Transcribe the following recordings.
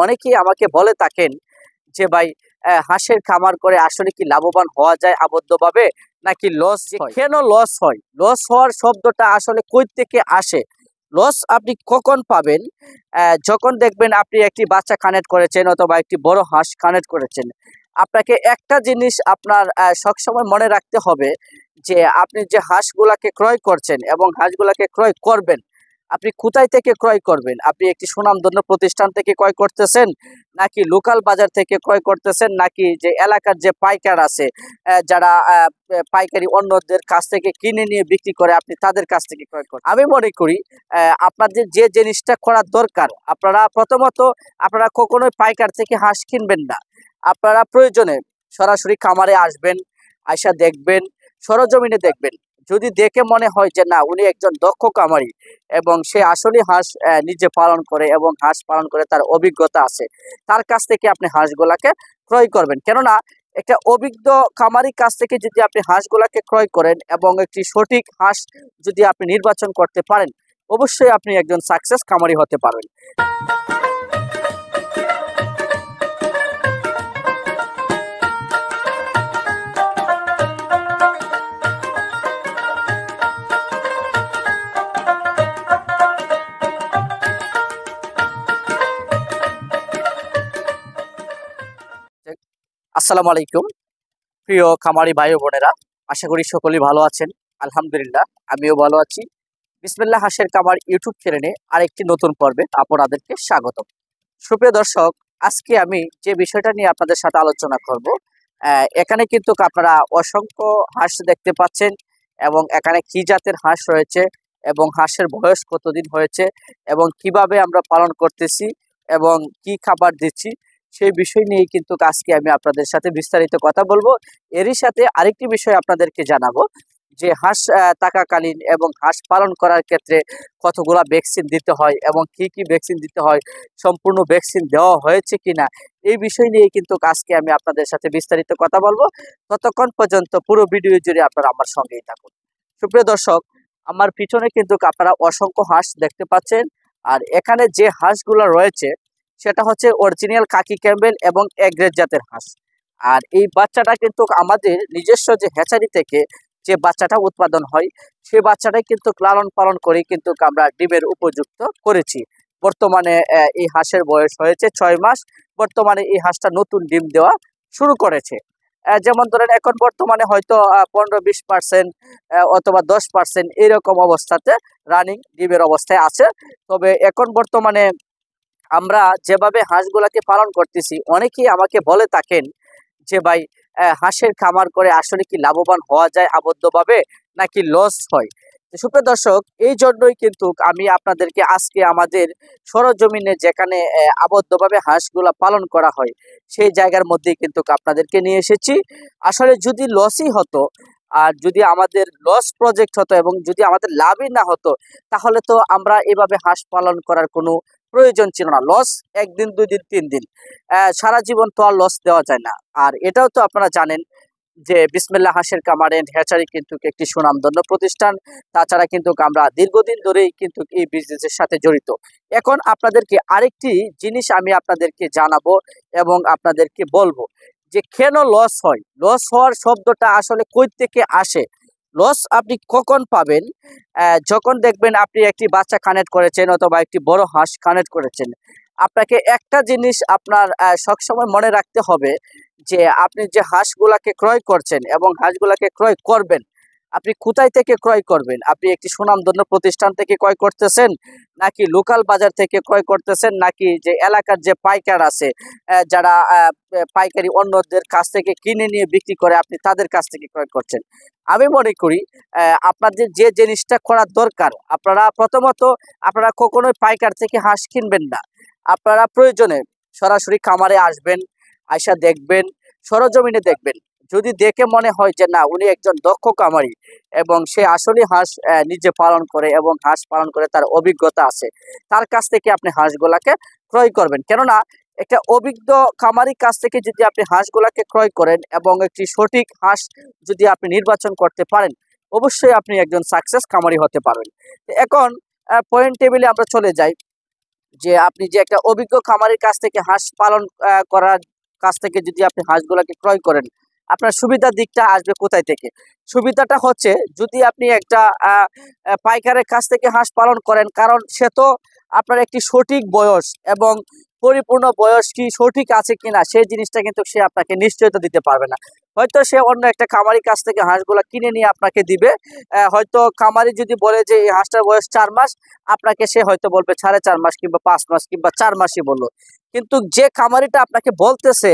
অনেকেই আমাকে বলে থাকেন যে ভাই হাঁসের খামার করে আসলে কি লাভবান হওয়া যায় আবদ্ধভাবে নাকি লস হয়? কেন লস হয়? লস হওয়ার শব্দটা আসলে কই থেকে আসে? লস আপনি কখন পাবেন? যখন দেখবেন আপনি একটি বাচ্চা কানেক্ট করেছেন অথবা একটি বড় হাঁস কানেক্ট করেছেন। আপনাকে একটা জিনিস আপনার সবসময় মনে রাখতে হবে যে আপনি যে হাঁসগুলাকে ক্রয় করছেন এবং হাঁসগুলাকে ক্রয় করবেন, আপনি কোথায় থেকে ক্রয় করবেন? আপনি একটি সুনামধন্য প্রতিষ্ঠান থেকে ক্রয় করতেছেন, নাকি লোকাল বাজার থেকে ক্রয় করতেছেন, নাকি যে এলাকার যে পাইকার আছে যারা পাইকারি অন্যদের কাছ থেকে কিনে নিয়ে বিক্রি করে আপনি তাদের কাছ থেকে ক্রয় করেন? আমি মনে করি আপনাদের যে জিনিসটা করার দরকার, প্রথমত আপনারা কখনোই পাইকার থেকে হাঁস কিনবেন না। আপনারা প্রয়োজনে সরাসরি খামারে আসবেন, আইসা দেখবেন, সরজমিনে দেখবেন। যদি দেখে মনে হয় যে না উনি একজন দক্ষ খামারি এবং সে আসলে হাঁস নিজে পালন করে এবং হাঁস পালন করে তার অভিজ্ঞতা আছে, তার কাছ থেকে আপনি হাঁসগুলাকে ক্রয় করবেন। কেননা একটা অভিজ্ঞ খামারির কাছ থেকে যদি আপনি হাঁসগুলাকে ক্রয় করেন এবং একটি সঠিক হাঁস যদি আপনি নির্বাচন করতে পারেন, অবশ্যই আপনি একজন সাকসেস খামারি হতে পারবেন। আসসালামু আলাইকুম প্রিয় খামারি ভাই ও বোনেরা, আশা করি সকলেই ভালো আছেন। আলহামদুলিল্লাহ আমিও ভালো আছি। বিসমিল্লাহ হাঁসের খামার ইউটিউব চ্যানেলে আরেকটি নতুন পর্বে আপনাদেরকে স্বাগত। সুপ্রিয় দর্শক, আজকে আমি যে বিষয়টা নিয়ে আপনাদের সাথে আলোচনা করব, এখানে কিন্তু আপনারা অসংখ্য হাঁস দেখতে পাচ্ছেন এবং এখানে কি জাতের হাঁস রয়েছে এবং হাঁসের বয়স কতদিন হয়েছে এবং কিভাবে আমরা পালন করতেছি এবং কি খাবার দিচ্ছি, সেই বিষয় নিয়ে কিন্তু আজকে আমি আপনাদের সাথে বিস্তারিত কথা বলবো। এরই সাথে আরেকটি বিষয় আপনাদেরকে জানাবো যে হাঁস থাকাকালীন এবং হাঁস পালন করার ক্ষেত্রে কতগুলা ভ্যাকসিন দিতে হয় এবং কি কি ভ্যাকসিন দিতে হয়, সম্পূর্ণ ভ্যাকসিন দেওয়া হয়েছে কিনা, এই বিষয় নিয়ে কিন্তু আজকে আমি আপনাদের সাথে বিস্তারিত কথা বলবো। ততক্ষণ পর্যন্ত পুরো ভিডিও জুড়ে আপনারা আমার সঙ্গেই থাকুন। সুপ্রিয় দর্শক, আমার পিছনে কিন্তু আপনারা অসংখ্য হাঁস দেখতে পাচ্ছেন। আর এখানে যে হাঁসগুলো রয়েছে সেটা হচ্ছে অরিজিনাল কাকি ক্যাম্বেল এবং এগ্রেড জাতের হাঁস। আর এই বাচ্চাটা কিন্তু আমাদের নিজস্ব যে হ্যাচারি থেকে যে বাচ্চাটা উৎপাদন হয়, সেই বাচ্চাটাই কিন্তু লালন পালন করে কিন্তু আমরা ডিমের উপযুক্ত করেছি। বর্তমানে এই হাঁসের বয়স হয়েছে 6 মাস। বর্তমানে এই হাঁসটা নতুন ডিম দেওয়া শুরু করেছে। যেমন ধরেন এখন বর্তমানে হয়তো 15-20% অথবা 10% এরকম অবস্থাতে রানিং ডিমের অবস্থায় আছে। তবে এখন বর্তমানে আমরা যেভাবে হাঁসগুলাকে পালন করতেছি, অনেকেই আমাকে বলে থাকেন যে ভাই হাঁসের খামার করে আসলে কি লাভবান হওয়া যায় আবদ্ধভাবে নাকি লস হয়? তো সুপ্রিয় দর্শক, এই জন্যই কিন্তু আমি আপনাদেরকে আজকে আমাদের সরজমিনে যেখানে আবদ্ধভাবে হাঁসগুলা পালন করা হয় সেই জায়গার মধ্যেই কিন্তু আপনাদেরকে নিয়ে এসেছি। আসলে যদি লসই হতো আর যদি আমাদের লস প্রজেক্ট হতো এবং যদি আমাদের লাভই না হতো, তাহলে তো আমরা এভাবে হাঁস পালন করার কোনো প্রয়োজন ছিল না। লস 1 দিন 2 দিন 3 দিন, সারা জীবন তো আর লস দেওয়া যায় না। আর এটাও তো আপনারা জানেন যে বিসমিল্লাহ হাঁসের খামার এন্ড হ্যাচারি কিন্তু একটি সুনামধন্য প্রতিষ্ঠান। তাছাড়া কিন্তু আমরা দীর্ঘদিন ধরেই কিন্তু এই বিজনেসের সাথে জড়িত। এখন আপনাদেরকে আরেকটি জিনিস আমি আপনাদেরকে জানাবো এবং আপনাদেরকে বলবো যে কেন লস হয়। লস হওয়ার শব্দটা আসলে কই থেকে আসে? লস আপনি কখন পাবেন? যখন দেখবেন আপনি একটি বাচ্চা কানেক্ট করেছেন অথবা একটি বড় হাঁস কানেক্ট করেছেন। আপনাকে একটা জিনিস আপনার সবসময় মনে রাখতে হবে যে আপনি যে হাঁসগুলাকে ক্রয় করছেন এবং হাঁসগুলাকে ক্রয় করবেন, আপনি কোথায় থেকে ক্রয় করবেন? আপনি একটি সুনামধন্য প্রতিষ্ঠান থেকে ক্রয় করতেছেন, নাকি লোকাল বাজার থেকে ক্রয় করতেছেন, নাকি যে এলাকার যে পাইকার আছে যারা পাইকারি অন্যদের কাছ থেকে কিনে নিয়ে বিক্রি করে আপনি তাদের কাছ থেকে ক্রয় করছেন? আমি মনে করি আপনাদের যে জিনিসটা করার দরকার, প্রথমত আপনারা কখনোই পাইকার থেকে হাঁস কিনবেন না। আপনারা প্রয়োজনে সরাসরি খামারে আসবেন, আইসা দেখবেন, সরজমিনে দেখবেন। যদি দেখে মনে হয় যে না উনি একজন দক্ষ খামারি এবং সে আসলে হাঁস নিজে পালন করে এবং হাঁস পালন করে তার অভিজ্ঞতা আছে, তার কাছ থেকে আপনি হাঁসগুলাকে ক্রয় করবেন। কেননা একটা অভিজ্ঞ খামারির কাছ থেকে যদি আপনি হাঁসগুলাকে ক্রয় করেন এবং একটি সঠিক হাঁস যদি আপনি নির্বাচন করতে পারেন, অবশ্যই আপনি একজন সাকসেস খামারি হতে পারবেন। এখন পয়েন্ট টেবিলে আমরা চলে যাই যে আপনি যে একটা অভিজ্ঞ খামারের কাছ থেকে হাঁস পালন করার কাছ থেকে যদি আপনি হাঁসগুলাকে ক্রয় করেন, আপনার সুবিধার দিকটা আসবে কোথায় থেকে? সুবিধাটা হচ্ছে যদি আপনি একটা পাইকারের কাছ থেকে হাঁস পালন করেন, কারণ সে তো আপনার একটি সঠিক বয়স এবং পরিপূর্ণ বয়স কি সঠিক আছে কিনা সেই জিনিসটা কিন্তু সে আপনাকে নিশ্চয়তা দিতে পারবে না। হয়তো সে অন্য একটা খামারির কাছ থেকে হাঁসগুলা কিনে নিয়ে আপনাকে দিবে। হয়তো খামারি যদি বলে যে এই হাঁসটার বয়স 4 মাস, আপনাকে সে হয়তো বলবে 4.5 মাস কিংবা 5 মাস কিংবা 4 মাসই বললো। কিন্তু যে খামারিটা আপনাকে বলতেছে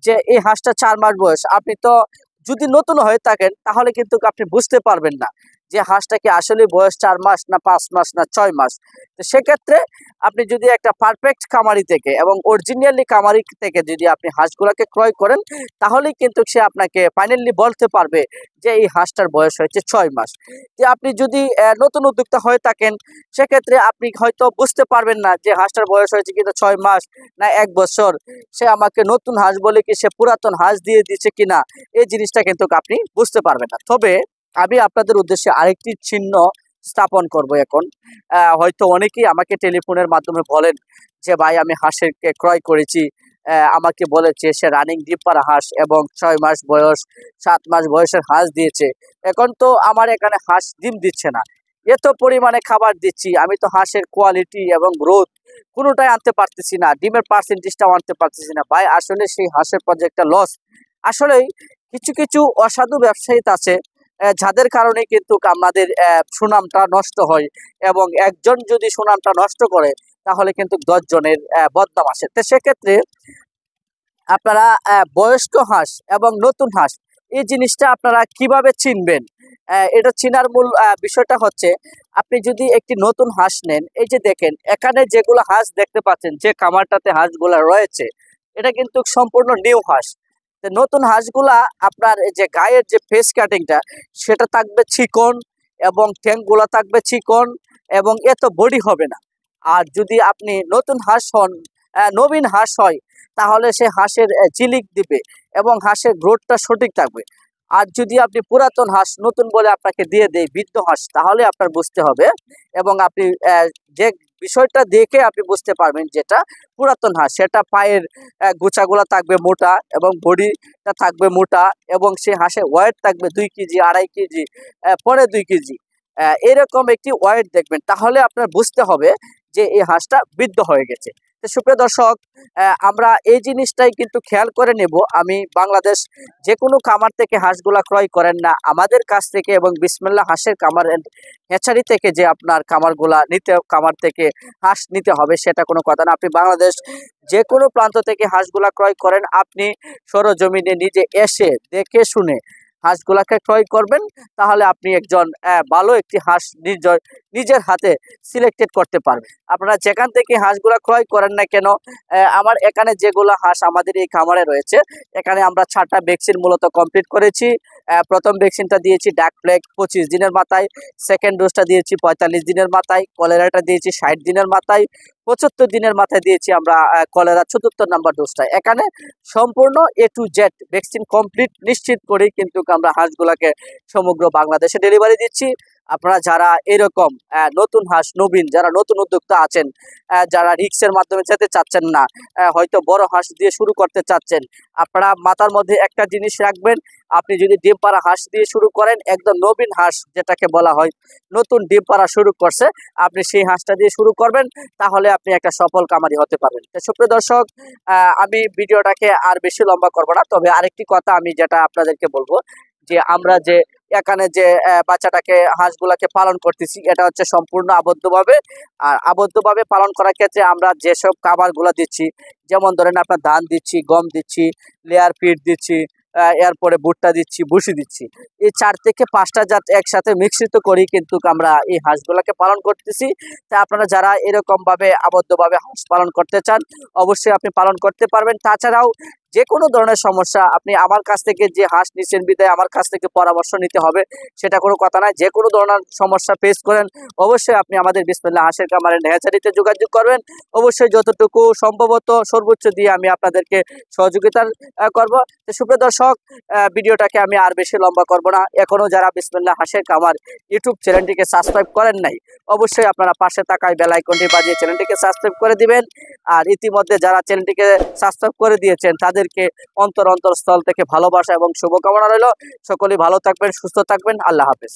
যে এই হাঁসটা 4 মাস বয়স, আপনি তো যদি নতুন হয়ে থাকেন তাহলে কিন্তু আপনি বুঝতে পারবেন না যে হাঁসটা কি আসলে বয়স 4 মাস না 5 মাস না 6 মাস। তো সেক্ষেত্রে আপনি যদি একটা পারফেক্ট খামারি থেকে এবং অরিজিনালি খামারি থেকে যদি আপনি হাঁসগুলোকে ক্রয় করেন, তাহলেই কিন্তু সে আপনাকে ফাইনালি বলতে পারবে যে এই হাঁসটার বয়স হয়েছে 6 মাস। যে আপনি যদি নতুন উদ্যোক্তা হয়ে থাকেন, সেক্ষেত্রে আপনি হয়তো বুঝতে পারবেন না যে হাঁসটার বয়স হয়েছে কিন্তু 6 মাস না 1 বছর। সে আমাকে নতুন হাঁস বলে কি সে পুরাতন হাঁস দিয়ে দিচ্ছে কিনা, এই জিনিসটা কিন্তু আপনি বুঝতে পারবেন না। তবে আমি আপনাদের উদ্দেশ্যে আরেকটি চিহ্ন স্থাপন করব এখন। হয়তো অনেকেই আমাকে টেলিফোনের মাধ্যমে বলেন যে ভাই আমি হাঁসেরকে ক্রয় করেছি, আমাকে বলেছে সে রানিং ডিম পাড়া হাঁস এবং 6 মাস বয়স 7 মাস বয়সের হাঁস দিয়েছে। এখন তো আমার এখানে হাঁস ডিম দিচ্ছে না, এত পরিমাণে খাবার দিচ্ছি, আমি তো হাঁসের কোয়ালিটি এবং গ্রোথ কোনোটাই আনতে পারতেছি না, ডিমের পার্সেন্টেজটাও আনতে পারতেছি না। ভাই আসলে সেই হাঁসের প্রজেক্টটা লস। আসলেই কিছু কিছু অসাধু ব্যবসায়ী আছে যাদের কারণে কিন্তু আমাদের সুনামটা নষ্ট হয়, এবং একজন যদি সুনামটা নষ্ট করে তাহলে কিন্তু 10 জনের বদনাম আসে। তো সেক্ষেত্রে আপনারা বয়স্ক হাঁস এবং নতুন হাঁস এই জিনিসটা আপনারা কিভাবে চিনবেন? এটা চিনার মূল বিষয়টা হচ্ছে, আপনি যদি একটি নতুন হাঁস নেন, এই যে দেখেন এখানে যেগুলো হাঁস দেখতে পাচ্ছেন, যে খামারটাতে হাঁসগুলা রয়েছে, এটা কিন্তু সম্পূর্ণ নিউ হাঁস। তো নতুন হাঁসগুলা আপনার এই যে গায়ের যে ফেস কাটিংটা সেটা থাকবে চিকন এবং ঠ্যাংগুলা থাকবে চিকন এবং এত বডি হবে না। আর যদি আপনি নতুন হাঁস হন, নবীন হাঁস হয়, তাহলে সে হাঁসের ঝিলিক দিবে এবং হাঁসের গ্রোথটা সঠিক থাকবে। আর যদি আপনি পুরাতন হাঁস নতুন বলে আপনাকে দিয়ে দেয় বৃদ্ধ হাঁস, তাহলে আপনার বুঝতে হবে এবং আপনি যে বিষয়টা দেখে আপনি বুঝতে পারবেন যেটা পুরাতন হাঁস, সেটা পায়ের গোছাগুলা থাকবে মোটা এবং বডিটা থাকবে মোটা এবং সে হাঁসের ওয়েট থাকবে 2 কেজি 2.5 কেজি, পরে 2 কেজি, এরকম একটি ওয়েট দেখবেন, তাহলে আপনার বুঝতে হবে যে এই হাঁসটা বৃদ্ধ হয়ে গেছে। তো সুপ্রিয় দর্শক, আমরা এই জিনিসটাই কিন্তু খেয়াল করে নেব। আমি বাংলাদেশ যে কোনো খামার থেকে হাঁসগুলা ক্রয় করেন না, আমাদের কাছ থেকে এবং বিসমিল্লাহ হাঁসের খামার এন্ড হ্যাচারি থেকে যে আপনার খামার থেকে হাঁস নিতে হবে সেটা কোনো কথা না। আপনি বাংলাদেশ যে কোনো প্রান্ত থেকে হাঁসগুলা ক্রয় করেন, আপনি সরজমিনে নিজে এসে দেখে শুনে হাঁসগুলাকে ক্রয় করবেন, তাহলে আপনি একজন ভালো একটি হাঁস নিজের হাতে সিলেক্টেড করতে পারবেন। আপনারা যেখান থেকে হাঁসগুলা ক্রয় করেন না কেন, আমার এখানে যেগুলো হাঁস আমাদের এই খামারে রয়েছে, এখানে আমরা 6টা ভ্যাকসিন মূলত কমপ্লিট করেছি। প্রথম ভ্যাকসিনটা দিয়েছি ডাক প্লেগ 25 দিনের মাথায়, সেকেন্ড ডোজটা দিয়েছি 45 দিনের মাথায়, কলেরাটা দিয়েছি 60 দিনের মাথায়, 75 দিনের মাথায় দিয়েছি আমরা কলেরা 74 নাম্বার ডোজটা। এখানে সম্পূর্ণ A to Z vaccine complete নিশ্চিত করেই কিন্তু আমরা হাঁসগুলাকে সমগ্র বাংলাদেশে ডেলিভারি দিচ্ছি। আপনারা যারা এরকম নতুন হাঁস নবীন, যারা নতুন উদ্যোক্তা আছেন, যারা রিক্সের মাধ্যমে যেতে চাচ্ছেন না, হয়তো বড় হাঁস দিয়ে শুরু করতে চাচ্ছেন, আপনারা মাথার মধ্যে একটা জিনিস রাখবেন, আপনি যদি ডিম পাড়া হাঁস দিয়ে শুরু করেন, একদম নবীন হাঁস যেটাকে বলা হয় নতুন ডিম পাড়া শুরু করছে, আপনি সেই হাঁসটা দিয়ে শুরু করবেন, তাহলে আপনি একটা সফল কামারি হতে পারবেন। তো সুপ্রিয় দর্শক, আমি ভিডিওটাকে আর বেশি লম্বা করব না, তবে আরেকটি কথা আমি যেটা আপনাদেরকে বলবো, যে আমরা যে এখানে যে বাচ্চাটাকে হাঁসগুলাকে পালন করতেছি, এটা হচ্ছে সম্পূর্ণ আবদ্ধভাবে। আর আবদ্ধভাবে পালন করার ক্ষেত্রে আমরা যেসব খাবারগুলো দিচ্ছি, যেমন ধরেন আপনার ধান দিচ্ছি, গম দিচ্ছি, লেয়ার ফিড দিচ্ছি, এরপরে ভুট্টা দিচ্ছি, ভুসি দিচ্ছি, এই 4 থেকে 5টা জাত একসাথে মিশ্রিত করি কিন্তু আমরা এই হাঁসগুলাকে পালন করতেছি। তা আপনারা যারা এরকম ভাবে আবদ্ধভাবে হাঁস পালন করতে চান, অবশ্যই আপনি পালন করতে পারবেন। তাছাড়াও যে কোনো ধরনের সমস্যা আপনি আমার কাছ থেকে যে হাঁস নিচ্ছেন বিদায় আমার কাছ থেকে পরামর্শ নিতে হবে সেটা কোনো কথা নয়। যে কোনো ধরনের সমস্যা ফেস করেন অবশ্যই আপনি আমাদের বিসমিল্লাহ হাঁসের খামারের হ্যাচারিতে যোগাযোগ করবেন। অবশ্যই যতটুকু সম্ভবত সর্বোচ্চ দিয়ে আমি আপনাদেরকে সহযোগিতা করব। তো সুপ্রিয় দর্শক, ভিডিওটাকে আমি আর বেশি লম্বা করব না। এখনও যারা বিসমিল্লাহ হাঁসের খামার ইউটিউব চ্যানেলটিকে সাবস্ক্রাইব করেন নাই অবশ্যই আপনারা পাশে থাকায় বেল আইকনটি বাজিয়ে চ্যানেলটিকে সাবস্ক্রাইব করে দিবেন। আর ইতিমধ্যে যারা চ্যানেলটিকে সাবস্ক্রাইব করে দিয়েছেন তাদেরকে অন্তরস্থল থেকে ভালোবাসা এবং শুভকামনা রইল। সকলেই ভালো থাকবেন, সুস্থ থাকবেন। আল্লাহ হাফেজ।